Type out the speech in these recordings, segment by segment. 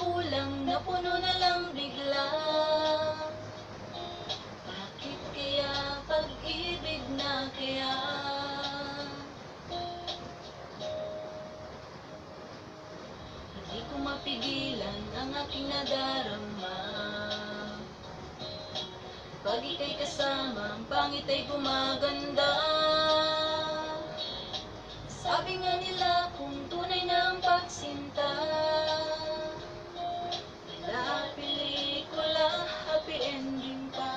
kulang, napuno na lang bigla. Bakit kaya pag-ibig na kaya? Hindi ko mapigilan ang aking nadarama. Pag ika'y kasama, ang pangit ay gumaganda. Sabi nga nila kung tunay na ang pagsinta, wala pelikula, happy ending pa.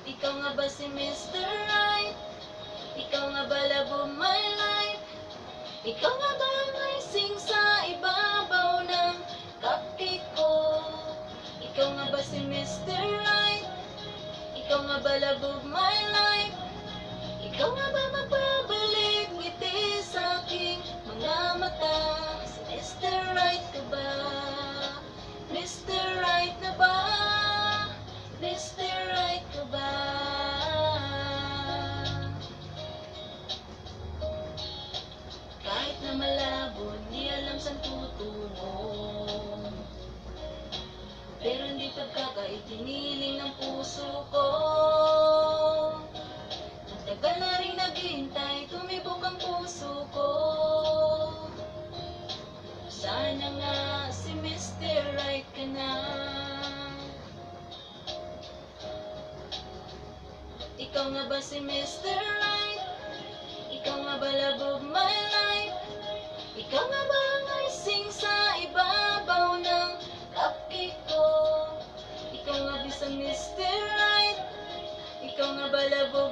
Ikaw nga ba si Mr. Right? Ikaw nga ba love of my life? Ikaw nga ba ang icing sa ibabaw ng cupcake ko? Ikaw nga ba si Mr. Right? Ikaw nga ba love of my life? Ikaw nga ba magbabalik ngiti sa aking mga mata? Si Mr. Right ka ba? Mr. Right na ba? Mr. Right ka ba? Kahit na malabo, di alam saan tutungo, pero hindi pagkakaitiniling ng puso ko. Tagal na rin naghihintay, tumibok ang puso ko. Sana nga si Mr. Right ka na. Ikaw nga ba si Mr. Right? Ikaw nga ba love of my life? Ikaw nga ba ang icing sa ibabaw ng cupcake ko? Ikaw nga ba si Mr. Right? Ikaw nga ba love of